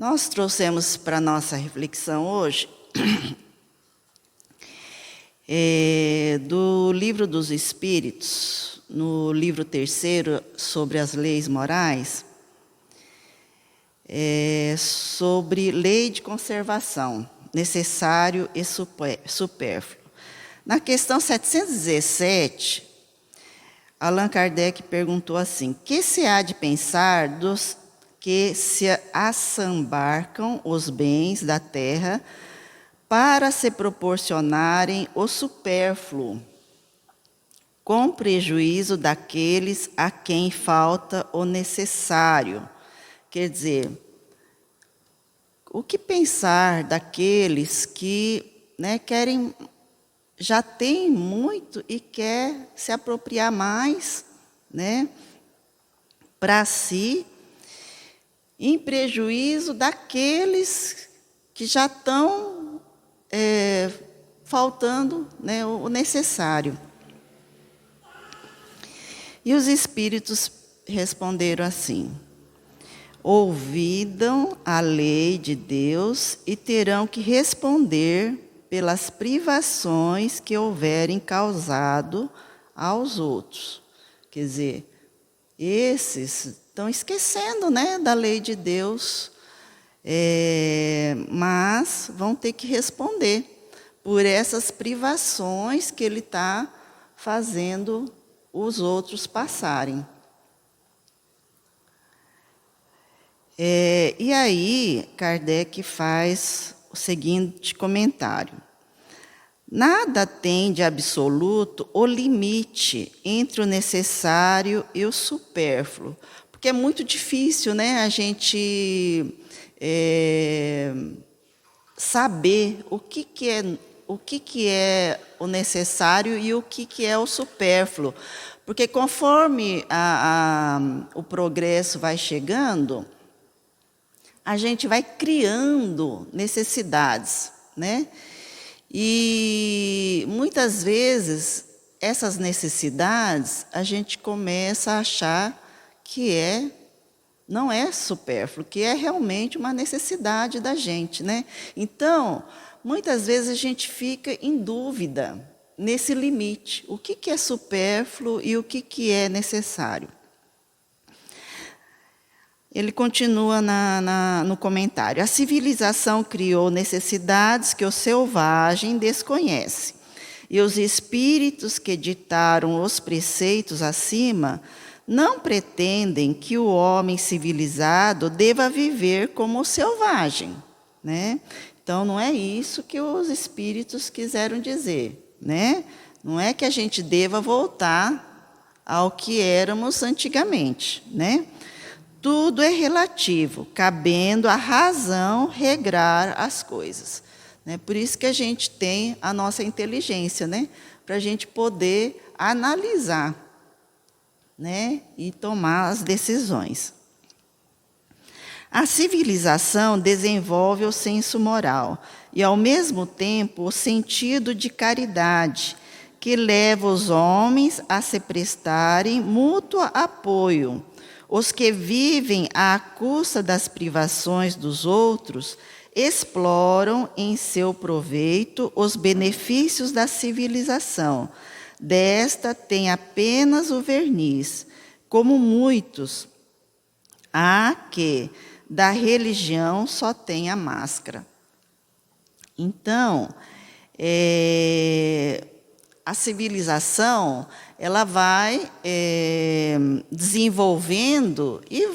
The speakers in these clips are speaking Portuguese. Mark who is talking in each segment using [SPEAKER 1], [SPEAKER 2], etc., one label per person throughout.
[SPEAKER 1] Nós trouxemos para a nossa reflexão hoje do Livro dos Espíritos, no livro 3º, sobre as leis morais, sobre lei de conservação, necessário e supérfluo. Na questão 717, Allan Kardec perguntou assim: que se há de pensar dos que se assambarcam os bens da terra para se proporcionarem o supérfluo, com prejuízo daqueles a quem falta o necessário? Quer dizer, o que pensar daqueles que querem, já tem muito e quer se apropriar mais, para si, em prejuízo daqueles que já estão faltando o necessário. E os espíritos responderam assim: ouvidam a lei de Deus e terão que responder pelas privações que houverem causado aos outros. Quer dizer, esses estão esquecendo da lei de Deus, mas vão ter que responder por essas privações que ele está fazendo os outros passarem. E aí, Kardec faz o seguinte comentário: nada tem de absoluto o limite entre o necessário e o supérfluo, porque é muito difícil, a gente saber o que é o necessário e o que é o supérfluo, porque conforme o progresso vai chegando, a gente vai criando necessidades, E muitas vezes essas necessidades a gente começa a achar que não é supérfluo, que é realmente uma necessidade da gente, Então, muitas vezes a gente fica em dúvida nesse limite, o que é supérfluo e o que é necessário. Ele continua no comentário: a civilização criou necessidades que o selvagem desconhece, e os espíritos que ditaram os preceitos acima não pretendem que o homem civilizado deva viver como o selvagem, Então, não é isso que os espíritos quiseram dizer, Não é que a gente deva voltar ao que éramos antigamente, Tudo é relativo, cabendo à razão regrar as coisas. Por isso que a gente tem a nossa inteligência, para a gente poder analisar, e tomar as decisões. A civilização desenvolve o senso moral e, ao mesmo tempo, o sentido de caridade, que leva os homens a se prestarem mútuo apoio. Os que vivem à custa das privações dos outros exploram em seu proveito os benefícios da civilização. Desta tem apenas o verniz, como muitos há que da religião só tem a máscara. Então, a civilização, ela vai desenvolvendo e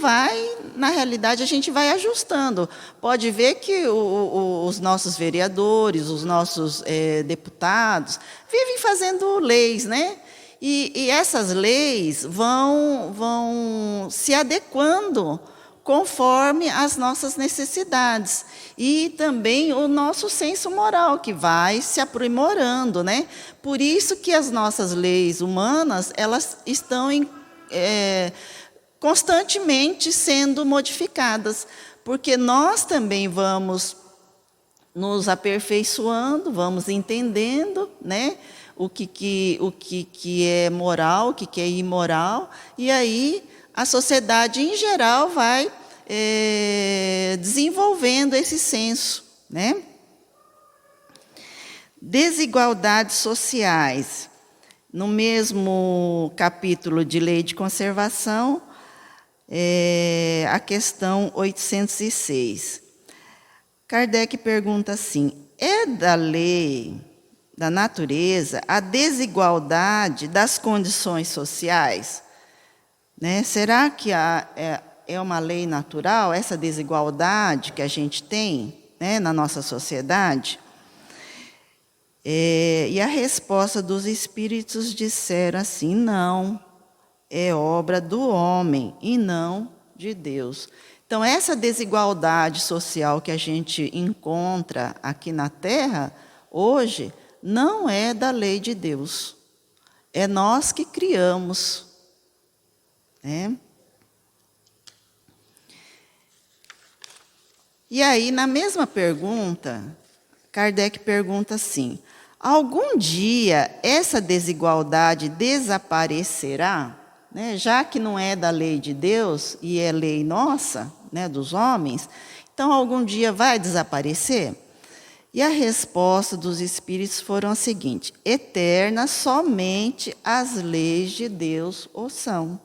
[SPEAKER 1] na realidade, a gente vai ajustando. Pode ver que os nossos vereadores, os nossos deputados, vivem fazendo leis, E essas leis vão se adequando conforme as nossas necessidades. E também o nosso senso moral, que vai se aprimorando, Por isso que as nossas leis humanas, elas estão constantemente sendo modificadas, porque nós também vamos nos aperfeiçoando, vamos entendendo, o que é moral, o que é imoral, e aí a sociedade em geral vai desenvolvendo esse senso, né? Desigualdades sociais. No mesmo capítulo de Lei de Conservação, a questão 806. Kardec pergunta assim: é da lei, da natureza, a desigualdade das condições sociais? Né? Será que é uma lei natural, essa desigualdade que a gente tem, né, na nossa sociedade? E a resposta dos espíritos disseram assim: não, é obra do homem e não de Deus. Então, essa desigualdade social que a gente encontra aqui na Terra, hoje, não é da lei de Deus. É nós que criamos. Né? E aí, na mesma pergunta, Kardec pergunta assim: algum dia essa desigualdade desaparecerá? Né? Já que não é da lei de Deus e é lei nossa, né, dos homens, então algum dia vai desaparecer? E a resposta dos espíritos foram a seguinte: eternas somente as leis de Deus o são.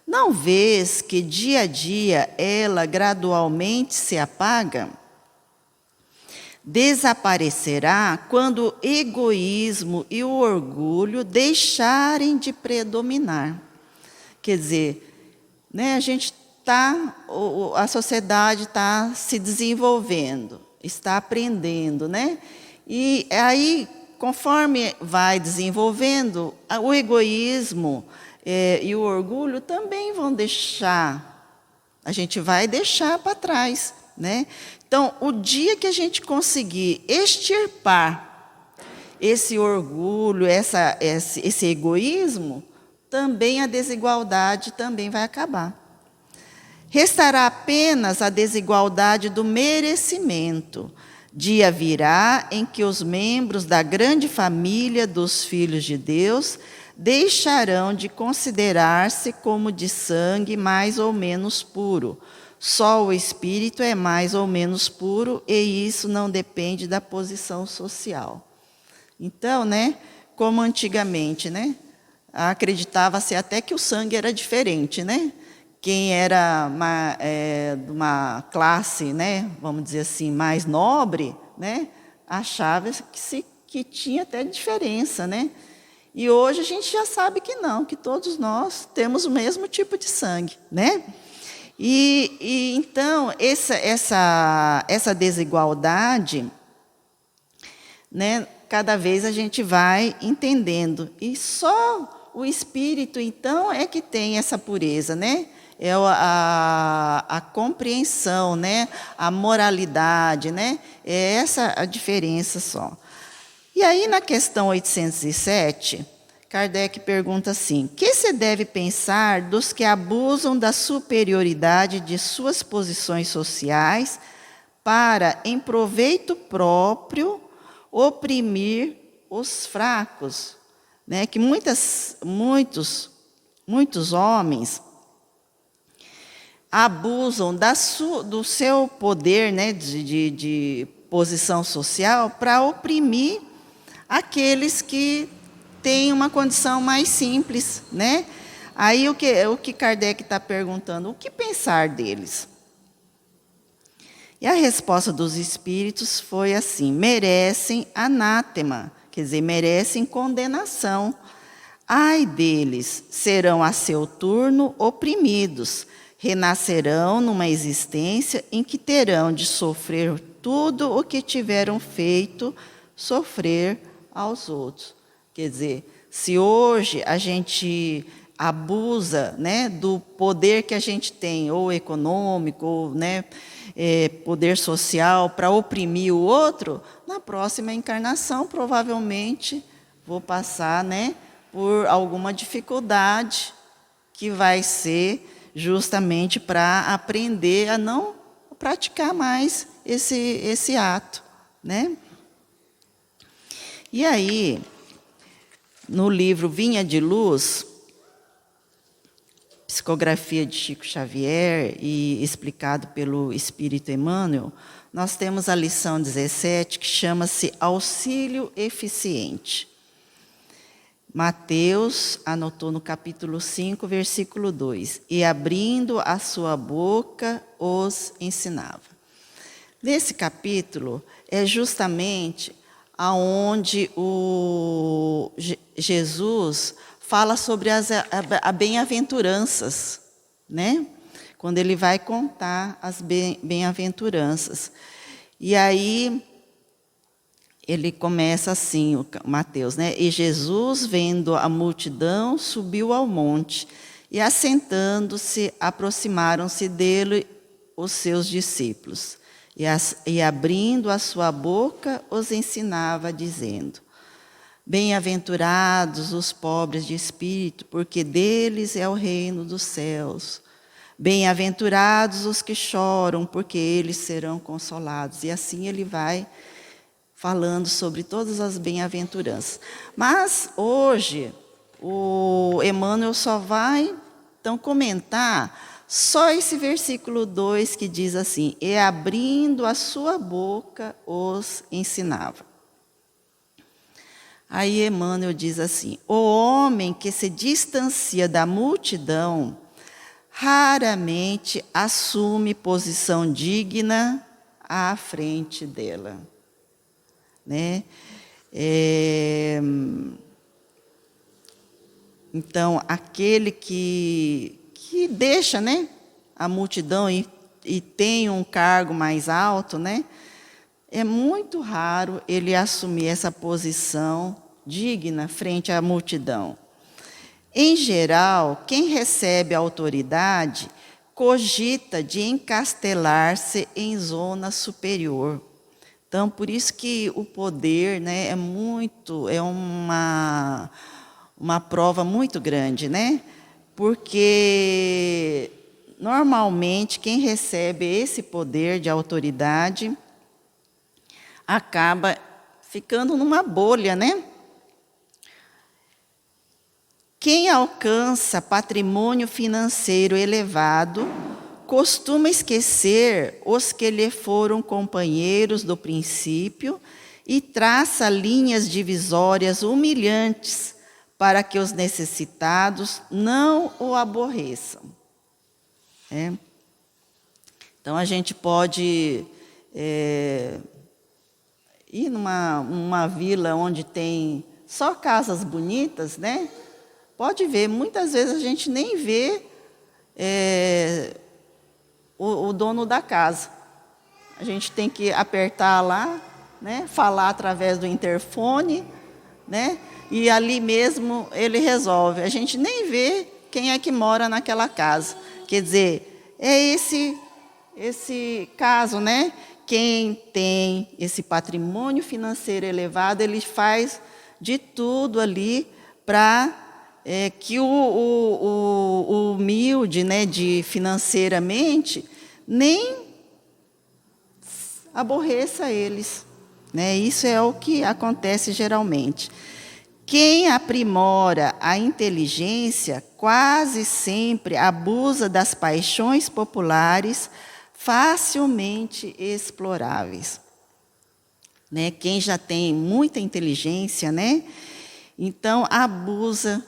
[SPEAKER 1] Não vês que dia a dia ela gradualmente se apaga? Desaparecerá quando o egoísmo e o orgulho deixarem de predominar. Quer dizer, né, a sociedade está se desenvolvendo, está aprendendo, né? E aí, conforme vai desenvolvendo, o egoísmo e o orgulho também vão deixar, a gente vai deixar para trás, né? Então, o dia que a gente conseguir extirpar esse orgulho, esse egoísmo, também a desigualdade também vai acabar. Restará apenas a desigualdade do merecimento. Dia virá em que os membros da grande família dos filhos de Deus deixarão de considerar-se como de sangue mais ou menos puro. Só o espírito é mais ou menos puro e isso não depende da posição social. Então, né, como antigamente, né, acreditava-se até que o sangue era diferente, né? Quem era de uma classe, né, vamos dizer assim, mais nobre, né, achava que tinha até diferença, né? E hoje a gente já sabe que não, que todos nós temos o mesmo tipo de sangue, né? E então, essa desigualdade, né, cada vez a gente vai entendendo. E só o espírito, então, é que tem essa pureza, né? É a compreensão, né? A moralidade, né? É essa a diferença só. E aí, na questão 807, Kardec pergunta assim: que se deve pensar dos que abusam da superioridade de suas posições sociais para, em proveito próprio, oprimir os fracos? Né? Que muitos homens abusam do seu poder, né, de posição social para oprimir aqueles que têm uma condição mais simples, né? Aí o que Kardec está perguntando: o que pensar deles? E a resposta dos espíritos foi assim: merecem anátema, quer dizer, merecem condenação. Ai deles, serão a seu turno oprimidos, renascerão numa existência em que terão de sofrer tudo o que tiveram feito sofrer aos outros. Quer dizer, se hoje a gente abusa, né, do poder que a gente tem, ou econômico, ou, né, poder social, para oprimir o outro, na próxima encarnação, provavelmente, vou passar, né, por alguma dificuldade que vai ser justamente para aprender a não praticar mais esse ato, né? E aí, no livro Vinha de Luz, psicografia de Chico Xavier e explicado pelo Espírito Emmanuel, nós temos a lição 17, que chama-se Auxílio Eficiente. Mateus anotou no capítulo 5, versículo 2, e abrindo a sua boca, os ensinava. Nesse capítulo é justamente aonde Jesus fala sobre as bem-aventuranças, né? Quando ele vai contar as bem-aventuranças. E aí ele começa assim, o Mateus, né? E Jesus, vendo a multidão, subiu ao monte, e assentando-se, aproximaram-se dele os seus discípulos. E abrindo a sua boca, os ensinava, dizendo: Bem-aventurados os pobres de espírito, porque deles é o reino dos céus. Bem-aventurados os que choram, porque eles serão consolados. E assim ele vai falando sobre todas as bem-aventuranças. Mas hoje o Emmanuel só vai então comentar só esse versículo 2 que diz assim: e abrindo a sua boca os ensinava. Aí Emmanuel diz assim: o homem que se distancia da multidão raramente assume posição digna à frente dela, né? Então, aquele que deixa, né, a multidão e tem um cargo mais alto, né, é muito raro ele assumir essa posição digna frente à multidão. Em geral, quem recebe a autoridade cogita de encastelar-se em zona superior. Então, por isso que o poder, né, é uma prova muito grande, né? Porque normalmente quem recebe esse poder de autoridade acaba ficando numa bolha, né? Quem alcança patrimônio financeiro elevado costuma esquecer os que lhe foram companheiros do princípio e traça linhas divisórias humilhantes para que os necessitados não o aborreçam. Então, a gente pode ir numa vila onde tem só casas bonitas, né? Pode ver, muitas vezes a gente nem vê o dono da casa. A gente tem que apertar lá, né? Falar através do interfone, né? E ali mesmo ele resolve. A gente nem vê quem é que mora naquela casa. Quer dizer, é esse caso, né? Quem tem esse patrimônio financeiro elevado, ele faz de tudo ali para que o humilde, né, financeiramente, nem aborreça eles, né? Isso é o que acontece geralmente. Quem aprimora a inteligência quase sempre abusa das paixões populares facilmente exploráveis, né? Quem já tem muita inteligência, né? Então abusa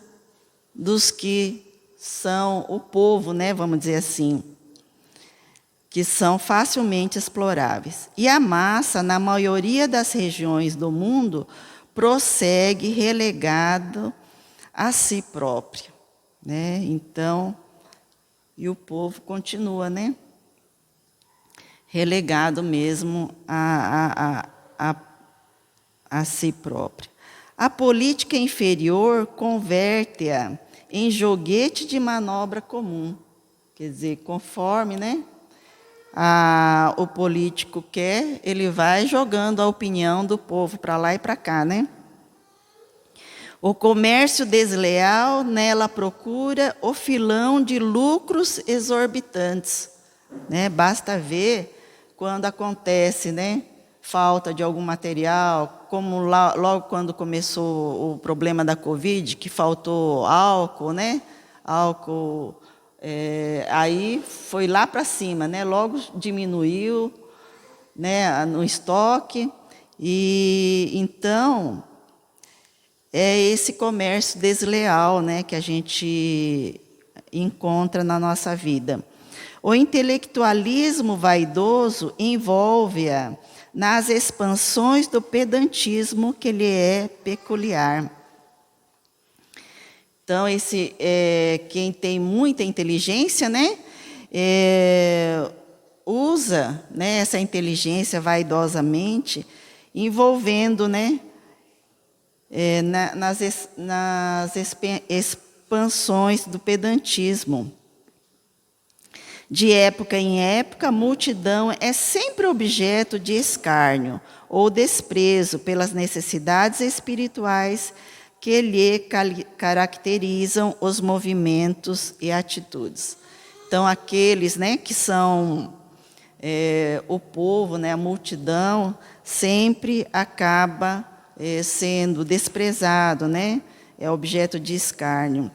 [SPEAKER 1] dos que são o povo, né? Vamos dizer assim, que são facilmente exploráveis. E a massa, na maioria das regiões do mundo, prossegue relegado a si próprio, né? Então, e o povo continua, né? Relegado mesmo a si próprio. A política inferior converte-a em joguete de manobra comum. Quer dizer, conforme, né, o político quer, ele vai jogando a opinião do povo para lá e para cá, né? O comércio desleal, nela procura o filão de lucros exorbitantes, né? Basta ver quando acontece, né, falta de algum material, como logo quando começou o problema da Covid, que faltou álcool, né? Álcool Aí foi lá para cima, né? Logo diminuiu, né, no estoque. E então é esse comércio desleal, né, que a gente encontra na nossa vida. O intelectualismo vaidoso envolve-a nas expansões do pedantismo que lhe é peculiar. Então, quem tem muita inteligência, né, usa, né, essa inteligência vaidosamente, envolvendo, né, nas expansões do pedantismo. De época em época, a multidão é sempre objeto de escárnio ou desprezo pelas necessidades espirituais que lhe caracterizam os movimentos e atitudes. Então, aqueles, né, que são o povo, né, a multidão, sempre acaba sendo desprezado, né, é objeto de escárnio.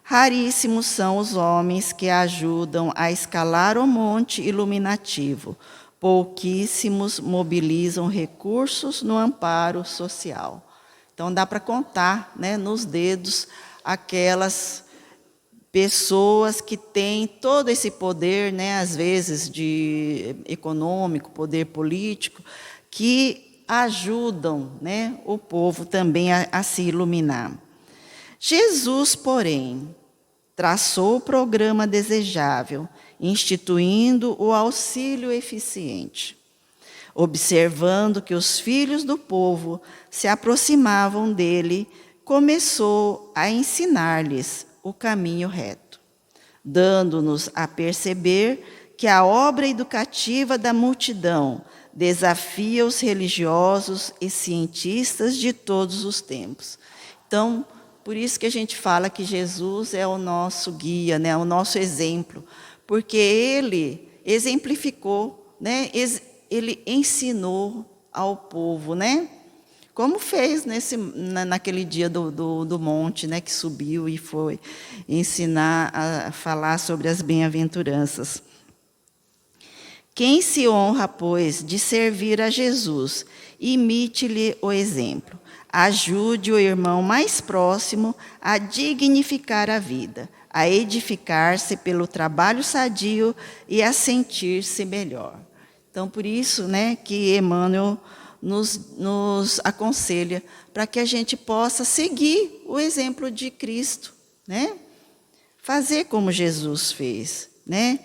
[SPEAKER 1] Raríssimos são os homens que ajudam a escalar o monte iluminativo. Pouquíssimos mobilizam recursos no amparo social. Então, dá para contar, né, nos dedos aquelas pessoas que têm todo esse poder, né, às vezes de econômico, poder político, que ajudam, né, o povo também a se iluminar. Jesus, porém, traçou o programa desejável, instituindo o auxílio eficiente. Observando que os filhos do povo se aproximavam dele, começou a ensinar-lhes o caminho reto, dando-nos a perceber que a obra educativa da multidão desafia os religiosos e cientistas de todos os tempos. Então, por isso que a gente fala que Jesus é o nosso guia, né, o nosso exemplo, porque ele exemplificou, né, ele ensinou ao povo, né, como fez naquele dia do monte, né, que subiu e foi ensinar a falar sobre as bem-aventuranças. Quem se honra, pois, de servir a Jesus, imite-lhe o exemplo. Ajude o irmão mais próximo a dignificar a vida, a edificar-se pelo trabalho sadio e a sentir-se melhor. Então, por isso, né, que Emmanuel nos aconselha para que a gente possa seguir o exemplo de Cristo, né? Fazer como Jesus fez, né?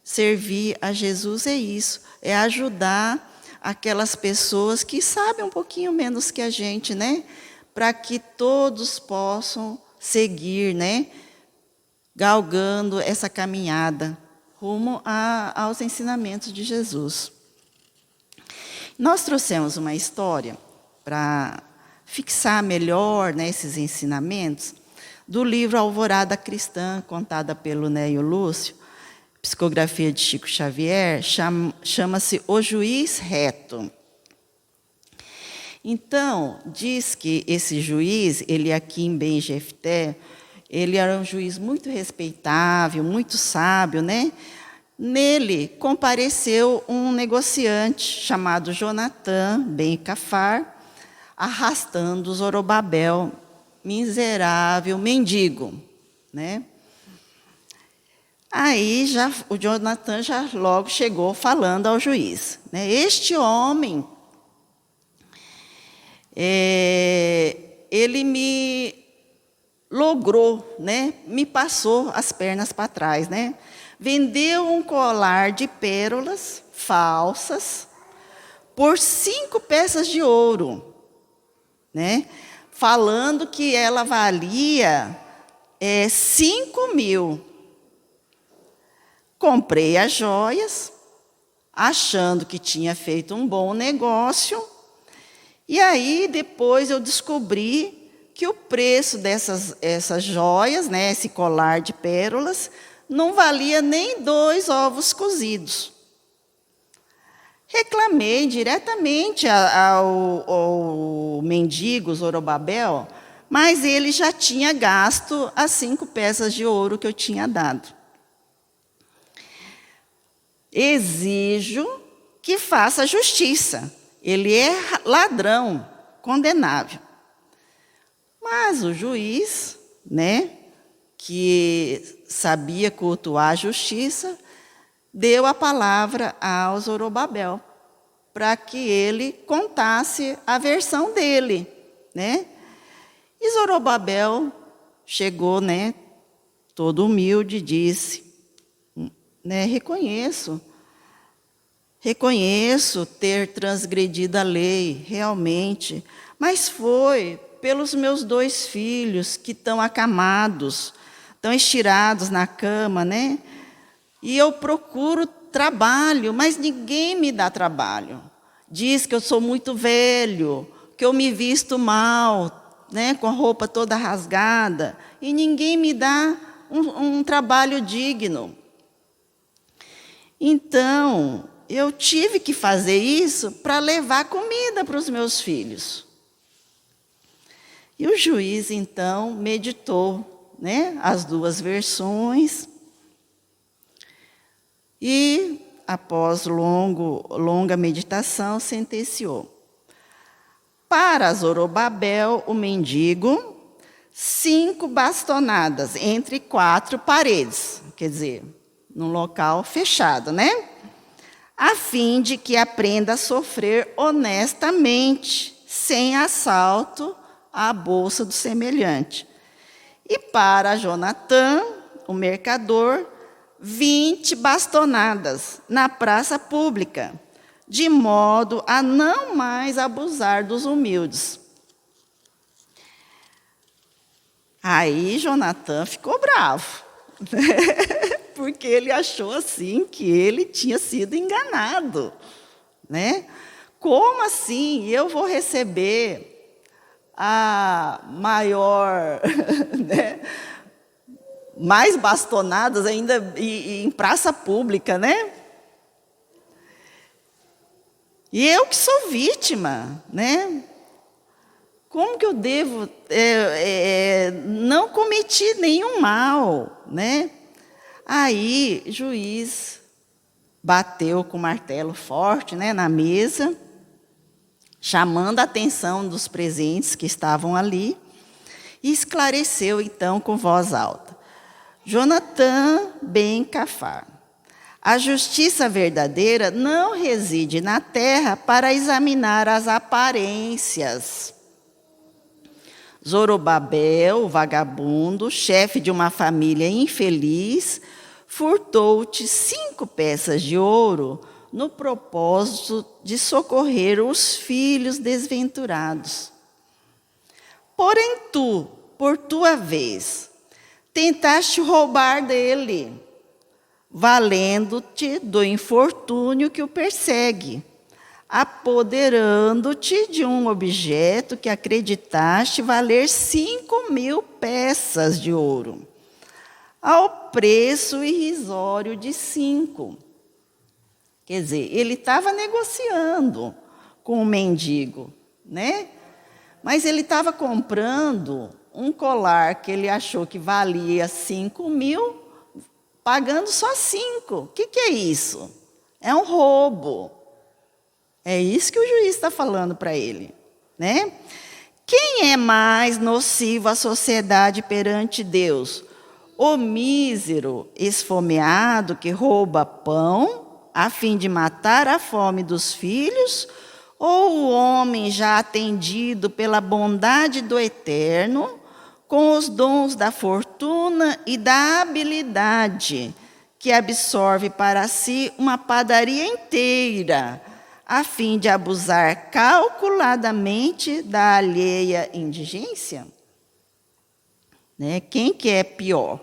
[SPEAKER 1] Servir a Jesus é isso, é ajudar aquelas pessoas que sabem um pouquinho menos que a gente, né? Para que todos possam seguir, né? Galgando essa caminhada rumo aos ensinamentos de Jesus. Nós trouxemos uma história para fixar melhor, né, esses ensinamentos do livro Alvorada Cristã, contada pelo Neio Lúcio, psicografia de Chico Xavier, chama-se O Juiz Reto. Então, diz que esse juiz, ele aqui em Ben Jefté, ele era um juiz muito respeitável, muito sábio, né? Nele compareceu um negociante chamado Jonatã Ben Cafar, arrastando Zorobabel, miserável mendigo, né? Aí o Jonatã já logo chegou falando ao juiz, né? Este homem, ele me logrou, né? Me passou as pernas para trás, né? Vendeu um colar de pérolas falsas por 5 peças de ouro, né? Falando que ela valia 5.000. Comprei as joias, achando que tinha feito um bom negócio, e aí depois eu descobri que o preço essas joias, né, esse colar de pérolas, não valia nem 2 ovos cozidos. Reclamei diretamente ao mendigo Zorobabel, mas ele já tinha gasto as 5 peças de ouro que eu tinha dado, exijo que faça justiça. Ele é ladrão, condenável. Mas o juiz, né, que sabia cultuar a justiça, deu a palavra ao Zorobabel, para que ele contasse a versão dele, né? E Zorobabel chegou, né, todo humilde, e disse, né, reconheço ter transgredido a lei, realmente, mas foi pelos meus 2 filhos que estão acamados, estão estirados na cama, né? E eu procuro trabalho, mas ninguém me dá trabalho. Diz que eu sou muito velho, que eu me visto mal, né, com a roupa toda rasgada, e ninguém me dá um trabalho digno. Então, eu tive que fazer isso para levar comida para os meus filhos. E o juiz, então, meditou, né, as 2 versões. E, após longa meditação, sentenciou. Para Zorobabel, o mendigo, 5 bastonadas entre 4 paredes. Quer dizer, num local fechado, né? A fim de que aprenda a sofrer honestamente, sem assalto à bolsa do semelhante. E para Jonatã, o mercador, 20 bastonadas na praça pública, de modo a não mais abusar dos humildes. Aí Jonatã ficou bravo, né? Porque ele achou assim que ele tinha sido enganado, né? Como assim eu vou receber a maior, né, mais bastonadas ainda em praça pública, né? E eu que sou vítima, né? Como que eu devo... não cometi nenhum mal, né? Aí, o juiz bateu com o martelo forte, né, na mesa, chamando a atenção dos presentes que estavam ali, e esclareceu, então, com voz alta. Jonatã ben Cafar, a justiça verdadeira não reside na terra para examinar as aparências. Zorobabel, o vagabundo, chefe de uma família infeliz, furtou-te 5 peças de ouro no propósito de socorrer os filhos desventurados. Porém tu, por tua vez, tentaste roubar dele, valendo-te do infortúnio que o persegue, apoderando-te de um objeto que acreditaste valer 5.000 peças de ouro, ao preço irrisório de 5. Quer dizer, ele estava negociando com o mendigo, né? Mas ele estava comprando um colar que ele achou que valia 5.000, pagando só 5. O que é isso? É um roubo. É isso que o juiz está falando para ele, né? Quem é mais nocivo à sociedade perante Deus? O mísero esfomeado que rouba pão a fim de matar a fome dos filhos, ou o homem já atendido pela bondade do Eterno, com os dons da fortuna e da habilidade, que absorve para si uma padaria inteira, a fim de abusar calculadamente da alheia indigência? Né? Quem que é pior?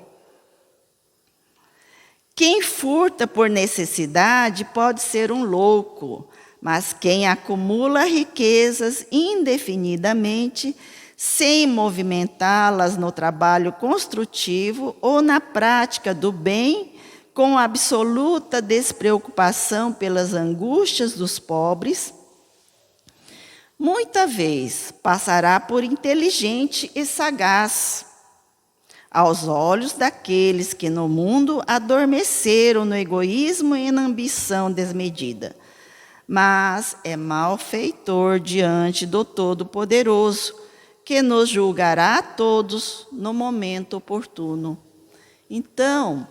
[SPEAKER 1] Quem furta por necessidade pode ser um louco, mas quem acumula riquezas indefinidamente, sem movimentá-las no trabalho construtivo ou na prática do bem, com absoluta despreocupação pelas angústias dos pobres, muita vez passará por inteligente e sagaz, aos olhos daqueles que no mundo adormeceram no egoísmo e na ambição desmedida. Mas é malfeitor diante do Todo-Poderoso, que nos julgará a todos no momento oportuno. Então,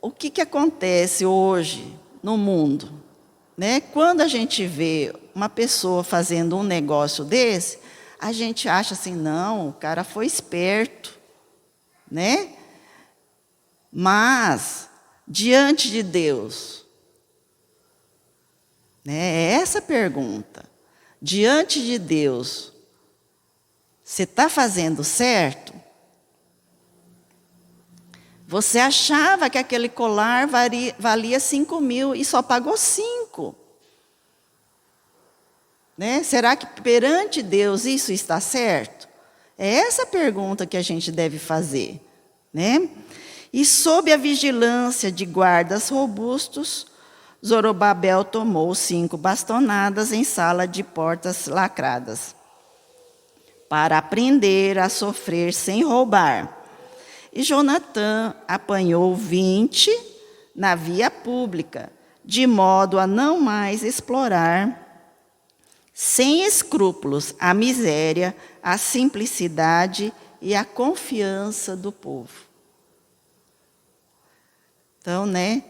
[SPEAKER 1] o que acontece hoje no mundo? Né? Quando a gente vê uma pessoa fazendo um negócio desse, a gente acha assim, não, o cara foi esperto, né? Mas, diante de Deus, né, é essa a pergunta. Diante de Deus, você está fazendo certo? Você achava que aquele colar valia 5.000 e só pagou 5. Né? Será que perante Deus isso está certo? É essa a pergunta que a gente deve fazer. Né? E sob a vigilância de guardas robustos, Zorobabel tomou 5 bastonadas em sala de portas lacradas, para aprender a sofrer sem roubar. E Jonatã apanhou 20 na via pública, de modo a não mais explorar, sem escrúpulos, a miséria, a simplicidade e a confiança do povo. Então, né,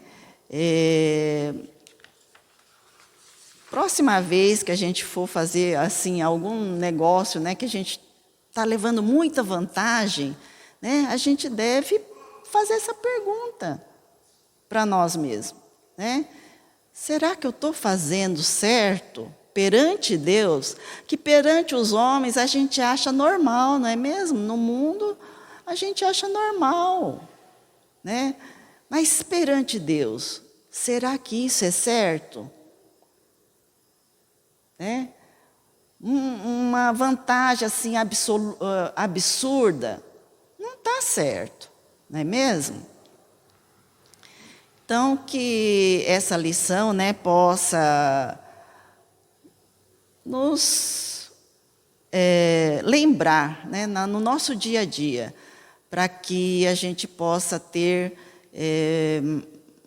[SPEAKER 1] próxima vez que a gente for fazer assim algum negócio, né, que a gente está levando muita vantagem, né, a gente deve fazer essa pergunta para nós mesmos. Né? Será que eu estou fazendo certo perante Deus? Que perante os homens a gente acha normal, não é mesmo? No mundo a gente acha normal. Né? Mas perante Deus, será que isso é certo? Né? Uma vantagem assim absurda, não está certo, não é mesmo? Então, que essa lição, né, possa nos lembrar, né, no nosso dia a dia, para que a gente possa ter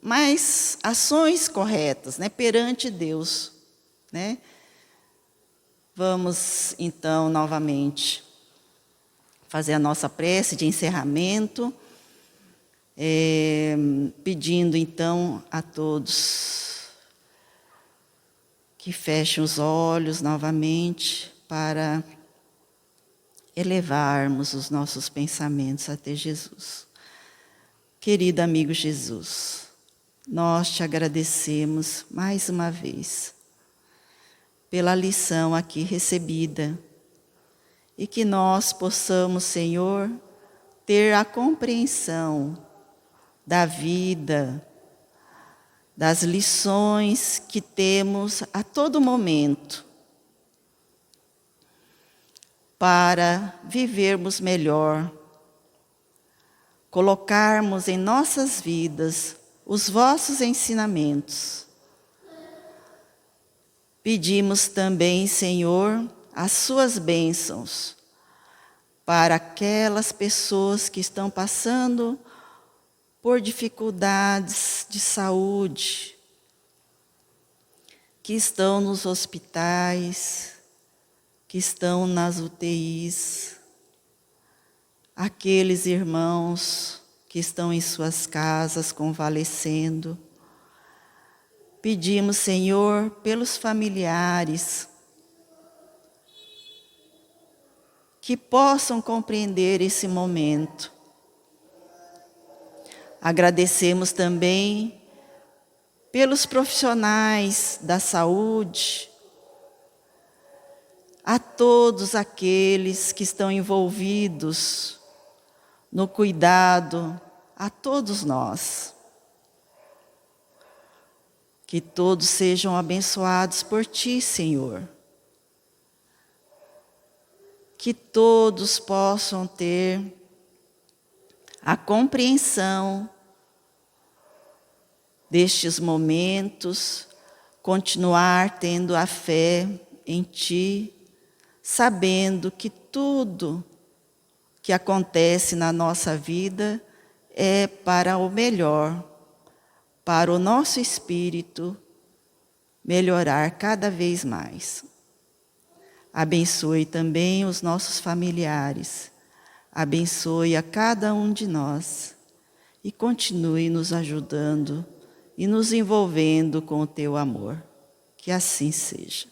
[SPEAKER 1] mais ações corretas, né, perante Deus. Né? Vamos, então, novamente fazer a nossa prece de encerramento, pedindo, então, a todos que fechem os olhos novamente para elevarmos os nossos pensamentos até Jesus. Querido amigo Jesus, nós te agradecemos mais uma vez pela lição aqui recebida, e que nós possamos, Senhor, ter a compreensão da vida, das lições que temos a todo momento, para vivermos melhor, colocarmos em nossas vidas os vossos ensinamentos. Pedimos também, Senhor, as suas bênçãos para aquelas pessoas que estão passando por dificuldades de saúde, que estão nos hospitais, que estão nas UTIs, aqueles irmãos que estão em suas casas convalescendo. Pedimos, Senhor, pelos familiares, que possam compreender esse momento. Agradecemos também pelos profissionais da saúde, a todos aqueles que estão envolvidos no cuidado, a todos nós. Que todos sejam abençoados por Ti, Senhor. Que todos possam ter a compreensão destes momentos, continuar tendo a fé em Ti, sabendo que tudo que acontece na nossa vida é para o melhor, para o nosso espírito melhorar cada vez mais. Abençoe também os nossos familiares, abençoe a cada um de nós e continue nos ajudando e nos envolvendo com o teu amor. Que assim seja.